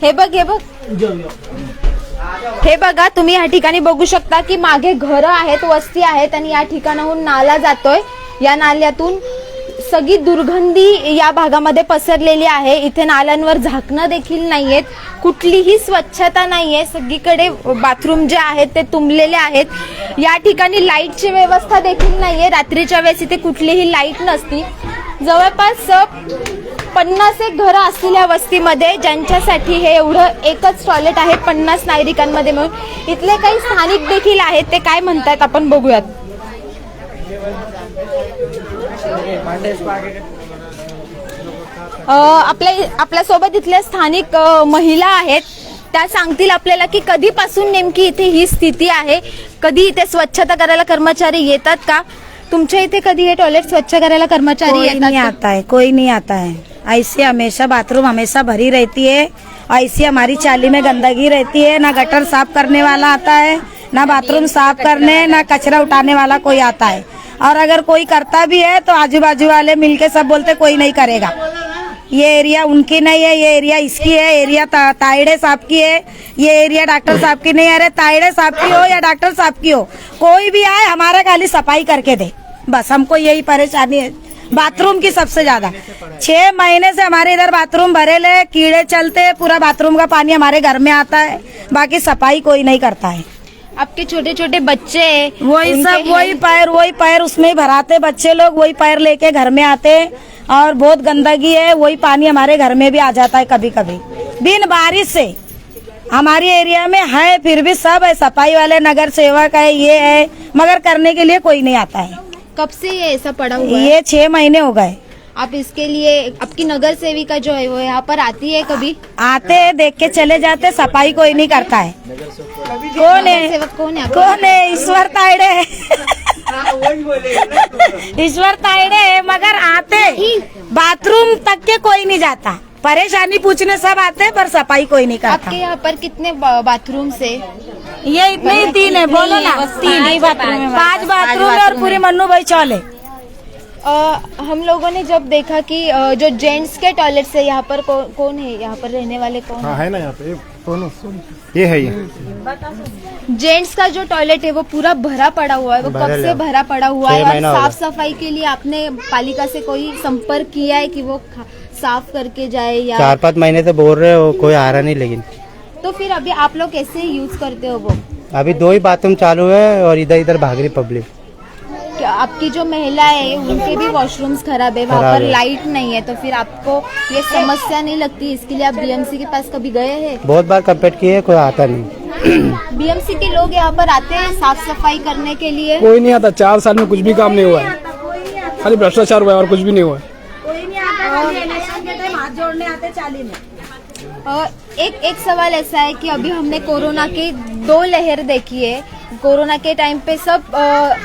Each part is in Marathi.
हे बघ हे बघा, तुम्ही या ठिकाणी बघू शकता की मागे घरं आहेत, वस्ती आहेत आणि या ठिकाणाहून नाला जातोय. या नाल्यातून सगळी दुर्गंधी या भागामध्ये पसरलेली आहे. इथे नाल्यांवर झाकणं देखील नाहीयेत, कुठलीही स्वच्छता नाहीये. सगळीकडे बाथरूम जे आहेत ते तुंबलेले आहेत. या ठिकाणी लाईटची व्यवस्था देखील नाहीये. रात्रीच्या वेळेस इथे कुठलीही लाईट नसती. जवळपास 50 घरं असलेल्या वस्तीमध्ये ज्यांच्यासाठी हे एवढं एकच टॉयलेट आहे 50 नागरिकांमध्ये मिळून. इथले काही स्थानिक देखील आहेत, ते काय म्हणतात आपण बघूयात. आपल्या सोबत इथल्या स्थानिक महिला आहेत, त्या सांगतील आपल्याला की कधीपासून नेमकी इथे ही स्थिती आहे, कधी इथे स्वच्छता करायला कर्मचारी येतात का? तुमच्या इथे कधी हे टॉयलेट स्वच्छ करायला कर्मचारी येतात? कोई नहीं आता है. ऐसे हमेशा बाथरूम हमेशा भरी रहती है. ऐसी हमारी चाली में गंदगी रहती है. ना गटर साफ करने वाला आता है, ना बाथरूम साफ करने, ना कचरा उठाने वाला कोई आता है. और अगर कोई करता भी है तो आजू बाजू वाले मिलके सब बोलते कोई नहीं करेगा. ये एरिया उनकी नहीं है, ये एरिया इसकी है. एरिया ताइड़े साहब की है, ये एरिया डॉक्टर साहब की नहीं. अरे ताइड़े साहब की हो या डॉक्टर साहब की हो, कोई भी आए हमारा खाली सफाई करके दे, बस. हमको यही परेशानी है बाथरूम की सबसे ज्यादा. 6 महीने से हमारे इधर बाथरूम भरेले, कीड़े चलते, पूरा बाथरूम का पानी हमारे घर में आता है. बाकी सफाई कोई नहीं करता है. आपके छोटे छोटे बच्चे वही सब वही पैर उसमें ही भराते बच्चे लोग, वही पैर लेके घर में आते. और बहुत गंदगी है, वही पानी हमारे घर में भी आ जाता है कभी कभी बिन बारिश से. हमारी एरिया में है, फिर भी सब है, सफाई वाले नगर सेवक है, ये है, मगर करने के लिए कोई नहीं आता है. कब से ये ऐसा पड़ा हुआ है? ये 6 महीने हो गए. आप इसके लिए आपकी नगर सेविका जो है वो यहाँ पर आती है? कभी आते हैं, देख के चले जाते, सफाई कोई नहीं करता है. कौन है? सेवक कौन है? कौन है? ईश्वर ताइड़े है. ईश्वर ताइड़े है, मगर आते बाथरूम तक के कोई नहीं जाता. परेशानी पूछने सब आते पर सफाई कोई नहीं करता. आपके यहाँ पर कितने बाथरूम से? ये इतने ही 3 है. बोलो ना. 3 बाथरूम, 5 बाथरूम है और पूरी मन्नू भाई चौले. हम लोगों ने जब देखा कि जो जेंट्स के टॉयलेट से यहाँ पर कौन है, यहाँ पर रहने वाले कौन है ना यहाँ पे ये है. ये जेंट्स का जो टॉयलेट है वो पूरा भरा पड़ा हुआ है. वो कब से भरा पड़ा हुआ है? और साफ सफाई के लिए आपने पालिका से कोई संपर्क किया है कि वो साफ करके जाए? या 4-5 महीने से बोल रहे हो, कोई आ रहा नहीं. लेकिन तो फिर अभी आप लोग कैसे यूज करते हो वो? अभी 2 ही बाथरूम चालू है और इधर इधर भाग रही पब्लिक. आपकी जो महिला है उनके भी वॉशरूम्स खराब है, वहाँ पर लाइट नहीं है, तो फिर आपको ये समस्या नहीं लगती? इसके लिए आप बीएमसी के पास कभी गए हैं? बहुत बार कंप्लेंट किए, कोई आता नहीं. बीएमसी के लोग यहाँ पर आते हैं साफ सफाई करने के लिए? कोई नहीं आता. 4 साल में कुछ भी काम नहीं हुआ है, खाली भ्रष्टाचार हुआ है और कुछ भी नहीं हुआ है. कोई नहीं आता, इलेक्शन के टाइम हाथ जोड़ने आते चाली में. एक सवाल ऐसा है कि अभी हमने कोरोना की 2 लहर देखी है. कोरोना के टाइम पे सब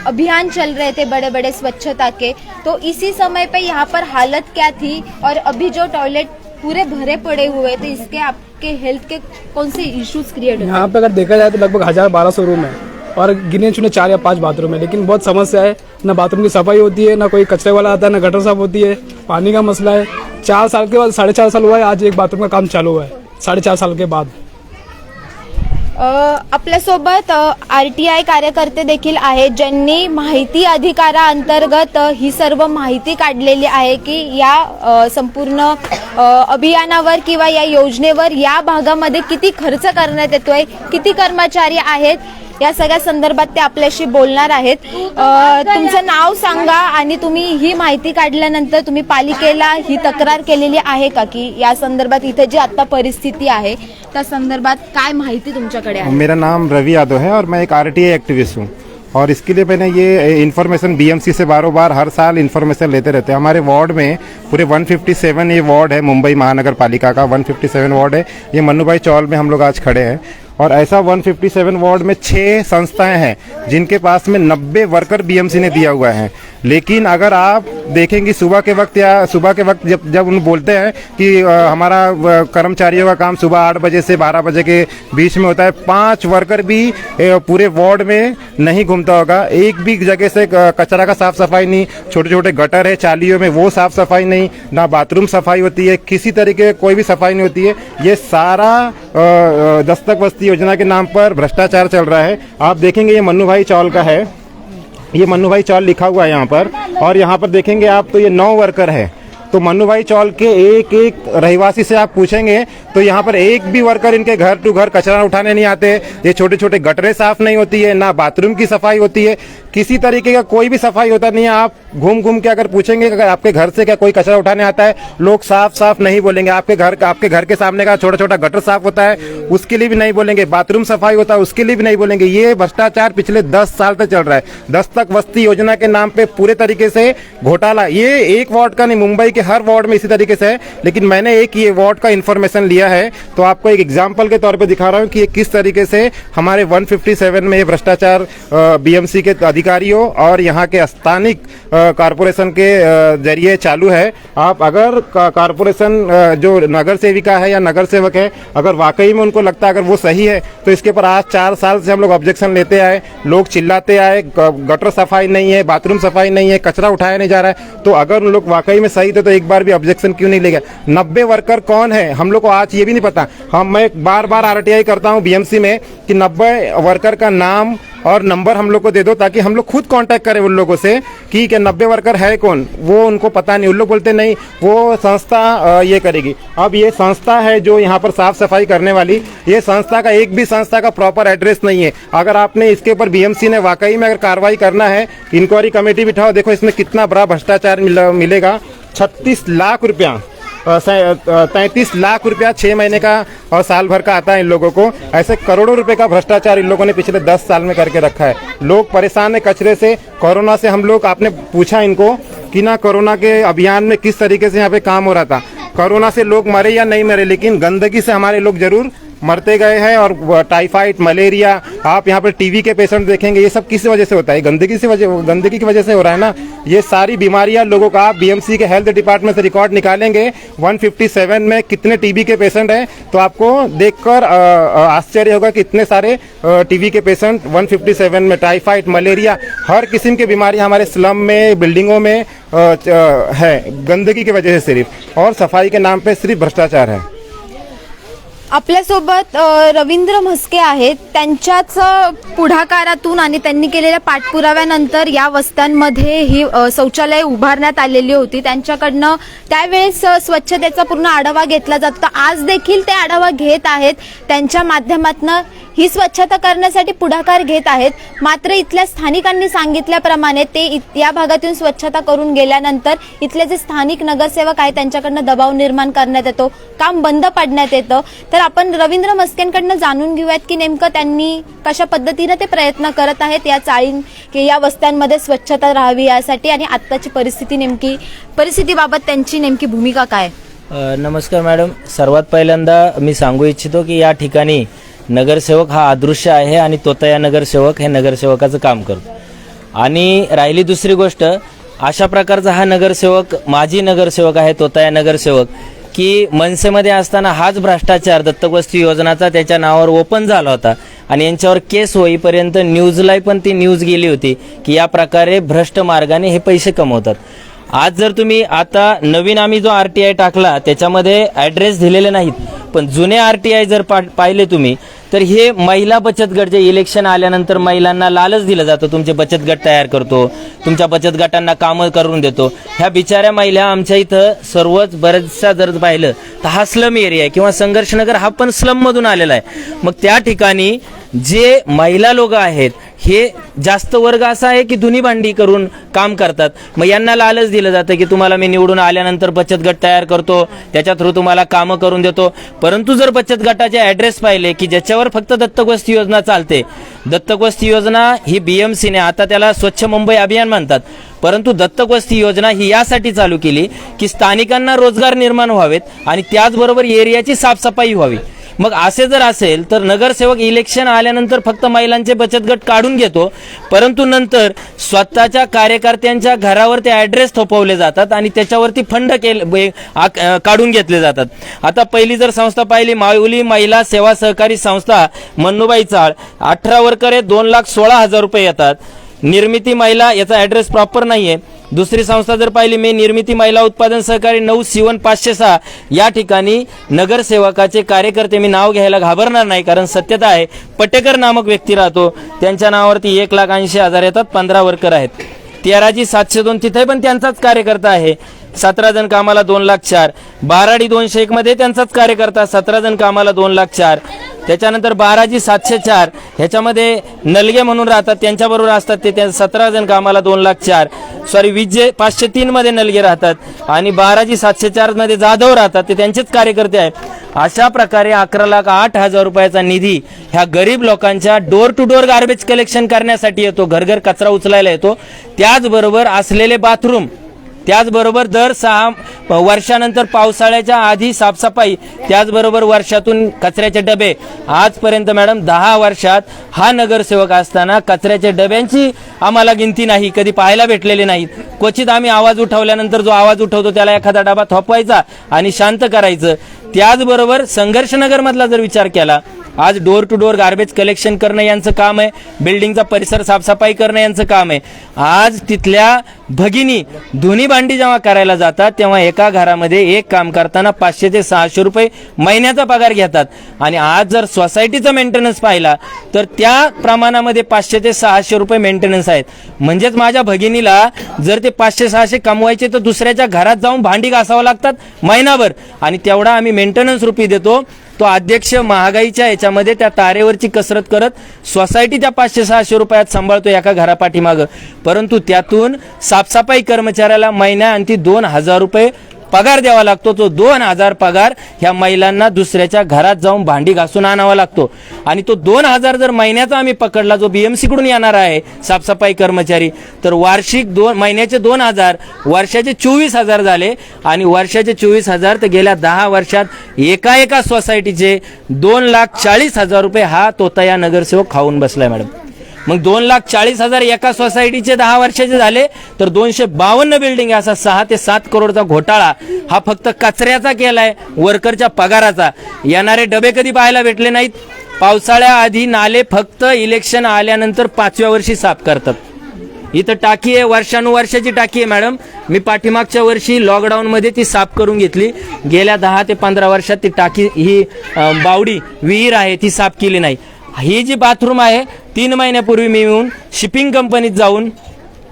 अभियान चल रहे थे बड़े बड़े स्वच्छता के, तो इसी समय पे यहाँ पर हालत क्या थी? और अभी जो टॉयलेट पूरे भरे पड़े हुए, तो इसके आपके हेल्थ के कौन से इश्यूज क्रिएट होते हैं? यहाँ पे अगर देखा जाए तो लगभग 1000-1200 रूम है और गिने चुने 4 या 5 बाथरूम है. लेकिन बहुत समस्या है, ना बाथरूम की सफाई होती है, ना कोई कचरे वाला आता है, ना गटर साफ होती है. पानी का मसला है. 4 साल के बाद 4.5 साल हुआ है, आज एक बाथरूम का काम चालू हुआ है 4.5 साल के बाद. आपल्यासोबत RTI कार्यकर्ते देखील आहेत, ज्यांनी माहिती अधिकाराअंतर्गत ही सर्व माहिती काढलेली आहे की या संपूर्ण अभियानावर किंवा या योजनेवर या भागामध्ये किती खर्च करण्यात येतोय, किती कर्मचारी आहेत, या सगळ्या संदर्भात ते आपल्याशी बोलणार आहेत. तुमचं नाव सांगा आणि तुम्ही ही माहिती काढल्यानंतर तुम्ही पालिकेला ही तक्रार केलेली आहे का की या संदर्भात इथे जी आता परिस्थिती आहे त्या संदर्भात काय माहिती तुमच्याकडे आहे? मेरा नाम रवि यादव है और मैं एक RTI एक्टिविस्ट हूँ. और इसके लिए मैंने ये इन्फॉर्मेशन BMC से बारों बार हर साल इन्फॉर्मेशन लेते रहते हैं. हमारे वार्ड में पूरे 157 ये वार्ड है, मुंबई महानगर पालिका का 157 वार्ड है. ये मन्नू भाई चौल में हम लोग आज खड़े हैं. और ऐसा 157 वार्ड में 6 संस्थाएं हैं जिनके पास में 90 वर्कर BMC ने दिया हुआ है. लेकिन अगर आप देखेंगे सुबह के वक्त जब उन बोलते हैं कि हमारा कर्मचारियों का काम सुबह 8 बजे से 12 बजे के बीच में होता है, 5 वर्कर भी पूरे वार्ड में नहीं घूमता होगा। एक भी जगह से कचरा का साफ सफाई नहीं, छोटे छोटे गटर है चालियों में वो साफ सफाई नहीं, ना बाथरूम सफाई होती है, किसी तरीके कोई भी सफाई नहीं होती है। ये सारा दस्तक वस्ती योजना के नाम पर भ्रष्टाचार चल रहा है। आप देखेंगे ये मन्नू भाई चौल का है, ये मन्नू भाई चौल लिखा हुआ है यहाँ पर, और यहाँ पर देखेंगे आप तो ये 9 वर्कर है। तो मन्नू भाई चौल के एक एक रहवासी से आप पूछेंगे तो यहाँ पर एक भी वर्कर इनके घर टू घर कचरा उठाने नहीं आते। ये छोटे छोटे गटरें साफ नहीं होती है, ना बाथरूम की सफाई होती है, किसी तरीके का कोई भी सफाई होता नहीं है। आप घूम घूम के अगर पूछेंगे अगर आपके घर से क्या कोई कचरा उठाने आता है, लोग साफ साफ नहीं बोलेंगे। आपके घर के सामने का छोटा छोटा गटर साफ होता है उसके लिए भी नहीं बोलेंगे, बाथरूम सफाई होता है उसके लिए भी नहीं बोलेंगे। ये भ्रष्टाचार पिछले 10 साल तक चल रहा है। दस्तक वस्ती योजना के नाम पे पूरे तरीके से घोटाला, ये एक वार्ड का नहीं, मुंबई के हर वार्ड में इसी तरीके से है। लेकिन मैंने एक ये वार्ड का इन्फॉर्मेशन लिया है तो आपको एक एग्जाम्पल के तौर पे दिखा रहा हूँ कि ये किस तरीके से हमारे 157 में ये भ्रष्टाचार बीएमसी के अधिकारियों और यहाँ के स्थानिक कारपोरेशन के जरिए चालू है। आप अगर कारपोरेशन जो नगर सेविका है या नगर सेवक है, अगर वाकई में उनको लगता है अगर वो सही है तो इसके पर आज 4 साल से हम लोग ऑब्जेक्शन लेते आए, लोग चिल्लाते आए, गटर सफाई नहीं है, बाथरूम सफाई नहीं है, कचरा उठाया नहीं जा रहा है। तो अगर उन लोग वाकई में सही थे तो एक बार भी ऑब्जेक्शन क्यों नहीं ले गए? 90 वर्कर कौन है हम लोग को आज ये भी नहीं पता। मैं बार बार आरटीआई करता हूँ बीएमसी में कि 90 वर्कर का नाम और नंबर हम लोग को दे दो ताकि हम लोग खुद कांटेक्ट करें उन लोगों से कि 90 वर्कर है कौन, वो उनको पता नहीं। उन लोग बोलते नहीं वो संस्था ये करेगी। अब ये संस्था है जो यहाँ पर साफ सफाई करने वाली, ये संस्था का एक भी संस्था का प्रॉपर एड्रेस नहीं है। अगर आपने इसके ऊपर बीएमसी ने वाकई में अगर कार्रवाई करना है, इंक्वायरी कमेटी बिठाओ, देखो इसमें कितना बड़ा भ्रष्टाचार मिलेगा। 36 लाख रुपया 33 लाख रुपया 6 महीने का और साल भर का आता है इन लोगों को। ऐसे करोड़ों रुपए का भ्रष्टाचार इन लोगों ने पिछले 10 साल में करके रखा है। लोग परेशान है कचरे से, कोरोना से। हम लोग, आपने पूछा इनको कि ना कोरोना के अभियान में किस तरीके से यहाँ पे काम हो रहा था। कोरोना से लोग मरे या नहीं मरे, लेकिन गंदगी से हमारे लोग जरूर मरते गए हैं। और टाइफाइड, मलेरिया, आप यहाँ पर टीबी के पेशेंट देखेंगे, ये सब किस वजह से होता है? गंदगी की वजह से हो रहा है ना। ये सारी बीमारियां लोगों का, आप बीएमसी के हेल्थ डिपार्टमेंट से रिकॉर्ड निकालेंगे 157 में कितने टीबी के पेशेंट हैं तो आपको देखकर आश्चर्य होगा कि इतने सारे टीबी के पेशेंट 157 में। टाइफाइड, मलेरिया, हर किस्म की बीमारियां हमारे स्लम में, बिल्डिंगों में है, गंदगी की वजह से सिर्फ, और सफाई के नाम पे सिर्फ भ्रष्टाचार है। आपल्यासोबत रवींद्र म्हस्के आहेत। त्यांच्याच पुढाकारातून आणि त्यांनी केलेल्या पाठपुराव्यानंतर या वस्त्यांमध्ये ही शौचालय उभारण्यात आलेली होती। त्यांच्याकडनं त्यावेळेस स्वच्छतेचा पूर्ण आढावा घेतला जात होता। आज देखील ते आढावा घेत आहेत, त्यांच्या माध्यमातून ही स्वच्छता करण्यासाठी पुढाकार घेत आहेत। मात्र इथल्या स्थानिकांनी सांगितल्याप्रमाणे ते या भागातून स्वच्छता करून गेल्यानंतर इथले जे स्थानिक नगरसेवक आहेत त्यांच्याकडनं दबाव निर्माण करण्यात येतो, काम बंद पाडण्यात येतं। तर आपण रवींद्र म्हस्केंकडनं जाणून घेऊयात की नेमकं त्यांनी कशा पद्धतीने ते प्रयत्न करत आहेत या वस्त्यांमध्ये स्वच्छता राहावी यासाठी, आणि आत्ताची परिस्थितीबाबत त्यांची नेमकी भूमिका काय? नमस्कार मॅडम, सर्वात पहिल्यांदा मी सांगू इच्छितो की या ठिकाणी नगरसेवक हा अदृश्य आहे आणि तोतया नगरसेवक हे नगरसेवकाचं काम करतो। आणि राहिली दुसरी गोष्ट, अशा प्रकारचा हा नगरसेवक, माजी नगरसेवक आहे तोतया नगरसेवक, की मनसेमध्ये असताना हाच भ्रष्टाचार दत्तक योजनाचा त्याच्या नावावर ओपन झाला होता आणि यांच्यावर केस होईपर्यंत न्यूजला पण ती न्यूज गेली होती की या प्रकारे भ्रष्ट मार्गाने हे पैसे कमवतात। आज जर तुम्ही आता नवीन आम्ही जो आरटीआय टाकला त्याच्यामध्ये ॲड्रेस दिलेले नाहीत, पण जुने आरटीआय जर पाहिले तुम्ही तर हे महिला बचत गट, जे इलेक्शन आल्यानंतर महिलांना लालच दिलं जातं, तुमचे बचत गट तयार करतो, तुमच्या बचत गटांना कामं करून देतो। ह्या बिचाऱ्या महिला आमच्या इथं सर्वच बरेचसा जर पाहिलं तर हा स्लम एरिया आहे किंवा संघर्षनगर हा पण स्लम मधून आलेला आहे। मग त्या ठिकाणी जे महिला लोक आहेत हे जास्त वर्ग असा आहे की धुनी भांडी करून काम करतात। मग यांना लालच दिलं जातं की तुम्हाला मी निवडून आल्यानंतर बचत गट तयार करतो, त्याच्या थ्रू तुम्हाला कामं करून देतो। परंतु जर बचत गटाचे ॲड्रेस पाहिले की ज्याच्यावर फक्त दत्तक वस्ती योजना चालते, दत्तक वस्ती योजना ही बीएमसीने आता त्याला स्वच्छ मुंबई अभियान म्हणतात, परंतु दत्तक वस्ती योजना ही यासाठी चालू केली की स्थानिकांना रोजगार निर्माण व्हावेत आणि त्याचबरोबर एरियाची साफसफाई व्हावी। मग असे जर असेल तर नगरसेवक इलेक्शन आल्यानंतर फक्त महिलांचे बचत गट काढून घेतो, परंतु नंतर स्वतःच्या कार्यकर्त्यांच्या घरावर ते ॲड्रेस थोपवले जातात आणि त्याच्यावरती फंड काढून घेतले जातात. आता पहिली जर संस्था पाहिली, माऊली महिला सेवा सहकारी संस्था, मन्नूबाई चाळ, 18 वर्कर आहे, 2,16,000 रुपये येतात. निर्मिती महिला, याचा ॲड्रेस प्रॉपर नाही आहे. दुसरी संस्था जर पाहिली, मी निर्मिती महिला उत्पादन सहकारी 9 C1 506, या ठिकाणी नगरसेवकाचे कार्यकर्ते, मी नाव घ्यायला घाबरणार नाही कारण सत्यता आहे, पटेकर नामक व्यक्ती राहतो, त्यांच्या नावावरती 1,80,000 येतात, 15 वर्कर आहेत. 13G 702 तिथे पण त्यांचाच कार्यकर्ता आहे, 17 जण कामाला 2,04,000. 12D 201 मध्ये त्यांचाच कार्यकर्ता, 17 जण कामाला 2,04,000. त्याच्यानंतर 12G 704 ह्याच्यामध्ये नलगे म्हणून राहतात, त्यांच्याबरोबर असतात ते 17 जण कामाला 2,04,000. सॉरी 20J 503 मध्ये नलगे राहतात आणि 12G 704 मध्ये जाधव राहतात, ते त्यांचेच कार्यकर्ते आहेत. अशा प्रकारे 11,08,000 रुपयाचा निधी ह्या गरीब लोकांच्या door to door garbage collection करण्यासाठी येतो, घरघर कचरा उचलायला येतो. त्याचबरोबर असलेले बाथरूम, त्याचबरोबर दर 6 वर्षानंतर पावसाळ्याच्या आधी साफसफाई, त्याचबरोबर वर्षातून कचऱ्याचे डबे. आजपर्यंत मॅडम 10 वर्षात हा नगरसेवक असताना कचऱ्याच्या डब्यांची आम्हाला गिनती नाही, कधी पाहायला भेटलेले नाहीत. क्वचित आम्ही आवाज उठवल्यानंतर जो आवाज उठवतो त्याला एखादा डबा थोपवायचा आणि शांत करायचं. त्याचबरोबर संघर्षनगरमधला जर विचार केला, आज door to door garbage collection करणं यांचं काम आहे, बिल्डिंगचा परिसर साफसफाई करणं यांचं काम आहे. आज तिथल्या भगिनी धुनी भांडी जेव्हा करायला जातात तेव्हा एका घरामध्ये एक काम करताना 500 ते 600 रुपये महिन्याचा पगार घेतात आणि आज जर सोसायटीचा मेंटेनन्स पाहिला तर त्या प्रमाणामध्ये 500 ते 600 रुपये मेंटेनन्स आहेत. म्हणजेच माझ्या भगिनीला जर ते 500-600 कमवायचे तर दुसऱ्याच्या घरात जाऊन भांडी घासावं लागतात महिनाभर आणि तेवढा आम्ही मेंटेनन्स रुपये देतो. तो अध्यक्ष महागाईच्या याच्यामध्ये त्या तारेवरची कसरत करत सोसायटी त्या 500-600 रुपयात सांभाळतो एका घरापाठीमागं, परंतु त्यातून साफसफाई कर्मचाऱ्याला महिन्याअंती 2,000 रुपये पगार द्यावा लागतो. तो 2,000 पगार ह्या महिलांना दुसऱ्याच्या घरात जाऊन भांडी घासून आणावा लागतो आणि तो 2,000 जर महिन्याचा आम्ही पकडला, जो BMC कडून येणार आहे साफसफाई कर्मचारी, तर वार्षिक महिन्याचे 2,000, वर्षाचे 24,000 झाले आणि वर्षाचे 24,000 तर गेल्या 10 वर्षात एका सोसायटीचे 2,40,000 रुपये हा तोतया नगरसेवक खाऊन बसलाय मॅडम. मग 2,40,000 एका सोसायटीचे 10 वर्षाचे झाले तर 252 बिल्डिंग, असा 6 ते 7 करोडचा घोटाळा हा फक्त कचऱ्याचा केलाय, वर्करच्या पगाराचा. येणारे डबे कधी पाहायला भेटले नाहीत. पावसाळ्याआधी नाले फक्त इलेक्शन आल्यानंतर 5व्या वर्षी साफ करतात. इथं टाकी आहे, वर्षानुवर्षाची टाकी आहे मॅडम. मी पाठीमागच्या वर्षी लॉकडाऊनमध्ये ती साफ करून घेतली. गेल्या 10 ते 15 वर्षात ती टाकी, ही बावडी विहीर आहे, ती साफ केली नाही. ही जी बाथरूम आहे, 3 महिन्यापूर्वी मी येऊन शिपिंग कंपनीत जाऊन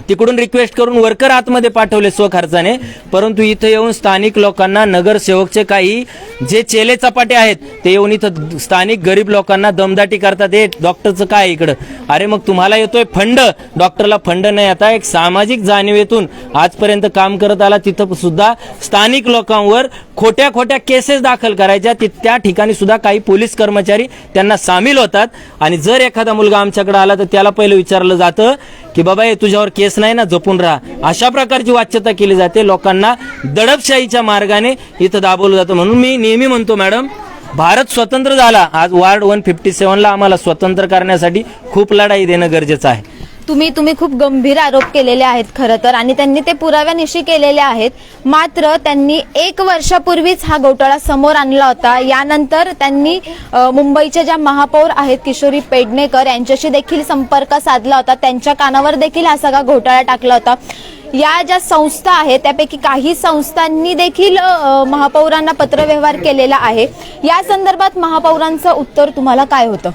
तिकडून रिक्वेस्ट करून वर्कर आतमध्ये पाठवले स्वखर्चाने, परंतु इथं येऊन स्थानिक लोकांना नगरसेवकचे काही जे चेले चपाटे आहेत ते येऊन इथं स्थानिक गरीब लोकांना दमदाटी करतात. हे डॉक्टरचं काय इकडं? अरे मग तुम्हाला येतोय फंड, डॉक्टरला फंड नाही. आता एक सामाजिक जाणीवेतून आजपर्यंत काम करत आला, तिथं सुद्धा स्थानिक लोकांवर खोट्या केसेस दाखल करायच्या. त्या ठिकाणी सुद्धा काही पोलीस कर्मचारी त्यांना सामील होतात आणि जर एखादा मुलगा आमच्याकडे आला तर त्याला पहिलं विचारलं जातं की बाबा हे तुझ्यावर केस नाही ना, जपून राहा. अशा प्रकारची वाच्यता केली जाते. लोकांना दडपशाहीच्या मार्गाने इथं दाबवलं जातं. म्हणून मी नेहमी म्हणतो मॅडम, भारत स्वतंत्र झाला, आज वार्ड 157ला आम्हाला स्वतंत्र करण्यासाठी खूप लढाई देणं गरजेचं आहे. तुम्ही खूप गंभीर आरोप केलेले आहेत खरं तर, आणि त्यांनी ते पुराव्यानिशी केलेले आहेत. मात्र त्यांनी 1 वर्षापूर्वीच हा घोटाळा समोर आणला होता. यानंतर त्यांनी मुंबईच्या ज्या महापौर आहेत किशोरी पेडणेकर यांच्याशी देखील संपर्क साधला होता. त्यांच्या कानावर देखील हा सगळा घोटाळा टाकला होता. या ज्या संस्था आहेत त्यापैकी काही संस्थांनी देखील महापौरांना पत्रव्यवहार केलेला आहे. या संदर्भात महापौरांचं उत्तर तुम्हाला काय होतं?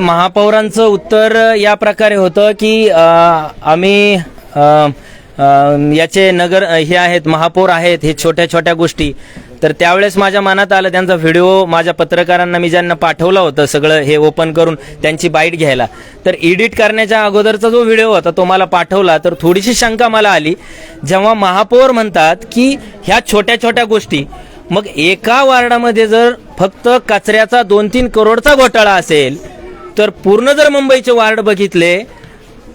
महापौरांचं उत्तर या प्रकारे होतं की आम्ही याचे हे आहेत, महापौर आहेत, हे छोट्या गोष्टी. तर त्यावेळेस माझ्या मनात आलं, त्यांचा व्हिडिओ माझ्या पत्रकारांना मी ज्यांना पाठवलं होतं सगळं हे ओपन करून त्यांची बाईट घ्यायला, तर एडिट करण्याच्या अगोदरचा जो व्हिडिओ होता तो मला पाठवला. तर थोडीशी शंका मला आली जेव्हा महापौर म्हणतात की ह्या छोट्या गोष्टी, मग एका वार्डामध्ये जर फक्त कचऱ्याचा 2-3 करोडचा घोटाळा असेल तर पूर्ण जर मुंबईचे वार्ड बघितले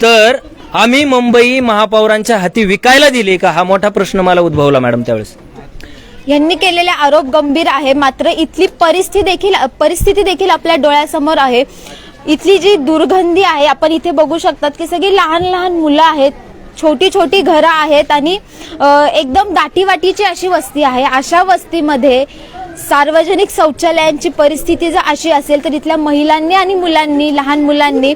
तर आम्ही मुंबई महापौरांच्या हाती विकायला दिली का, हा मोठा प्रश्न मला उद्भवला मॅडम त्यावेळेस. यांनी केलेले आरोप गंभीर आहे, मात्र इथली परिस्थिती देखील आपल्या डोळ्यासमोर आहे. इथली जी दुर्गंधी आहे, आपण इथे बघू शकतात की सगळी लहान लहान मुलं आहेत, छोटी छोटी घरं आहेत आणि एकदम दाटीवाटीची अशी वस्ती आहे. अशा वस्तीमध्ये सार्वजनिक शौचालयांची परिस्थिती जर अशी असेल तर इथल्या महिलांनी आणि मुलांनी, लहान मुलांनी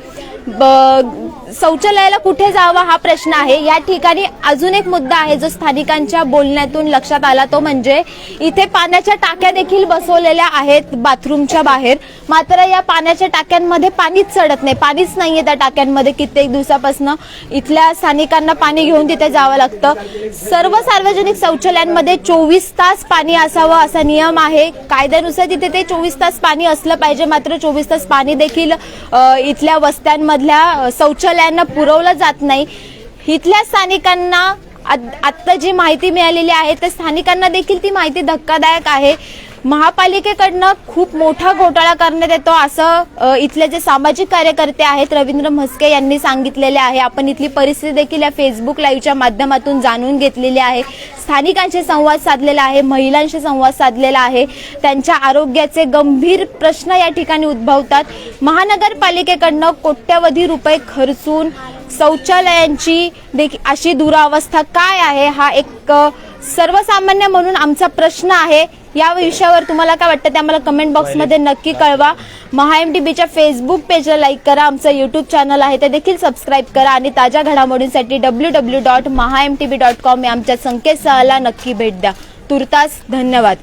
शौचालयाला कुठे जावं हा प्रश्न आहे. या ठिकाणी अजून एक मुद्दा आहे जो स्थानिकांच्या बोलण्यातून लक्षात आला, तो म्हणजे इथे पाण्याच्या टाक्या देखील बसवलेल्या आहेत बाथरूमच्या बाहेर, मात्र या पाण्याच्या टाक्यांमध्ये पाणीच चढत नाही, पाणीच नाहीये त्या टाक्यांमध्ये. कित्येक दिवसापासून इथल्या स्थानिकांना पाणी घेऊन तिथे जावं लागतं. सर्व सार्वजनिक शौचालयांमध्ये 24 तास पाणी असावं असा नियम आहे. कायद्यानुसार तिथे ते 24 तास पाणी असलं पाहिजे, मात्र 24 तास पाणी देखील इथल्या वस्त्यांमधल्या शौचालयांना पुरवलं जात नाही. इथल्या स्थानिकांना आत्ता जी माहिती मिळालेली आहे त्या स्थानिकांना देखील ती माहिती धक्कादायक आहे. महापालिकेकडनं खूप मोठा घोटाळा करण्यात येतो असं इथले जे सामाजिक कार्यकर्ते आहेत रवींद्र म्हस्के यांनी सांगितलेले आहे. आपण इथली परिस्थिती देखील या फेसबुक लाईव्हच्या माध्यमातून जाणून घेतलेली आहे. स्थानिकांशी संवाद साधलेला आहे, महिलांशी संवाद साधलेला आहे. त्यांच्या आरोग्याचे गंभीर प्रश्न या ठिकाणी उद्भवतात. महानगरपालिकेकडनं कोट्यवधी रुपये खर्चून शौचालयांची देखील अशी दुरावस्था काय आहे हा एक सर्वसामान्य म्हणून आमचा प्रश्न आहे. या विषयावर तुम्हाला काय वाटतं ते आम्हाला कमेंट बॉक्समध्ये नक्की कळवा. महाएमटीबीच्या फेसबुक पेजला लाईक करा, आमचं यूट्यूब चॅनल आहे ते देखील सबस्क्राईब करा आणि ताज्या घडामोडींसाठी www.mahamtb.com या आमच्या संकेतस्थळाला नक्की भेट द्या. तुर्तास धन्यवाद.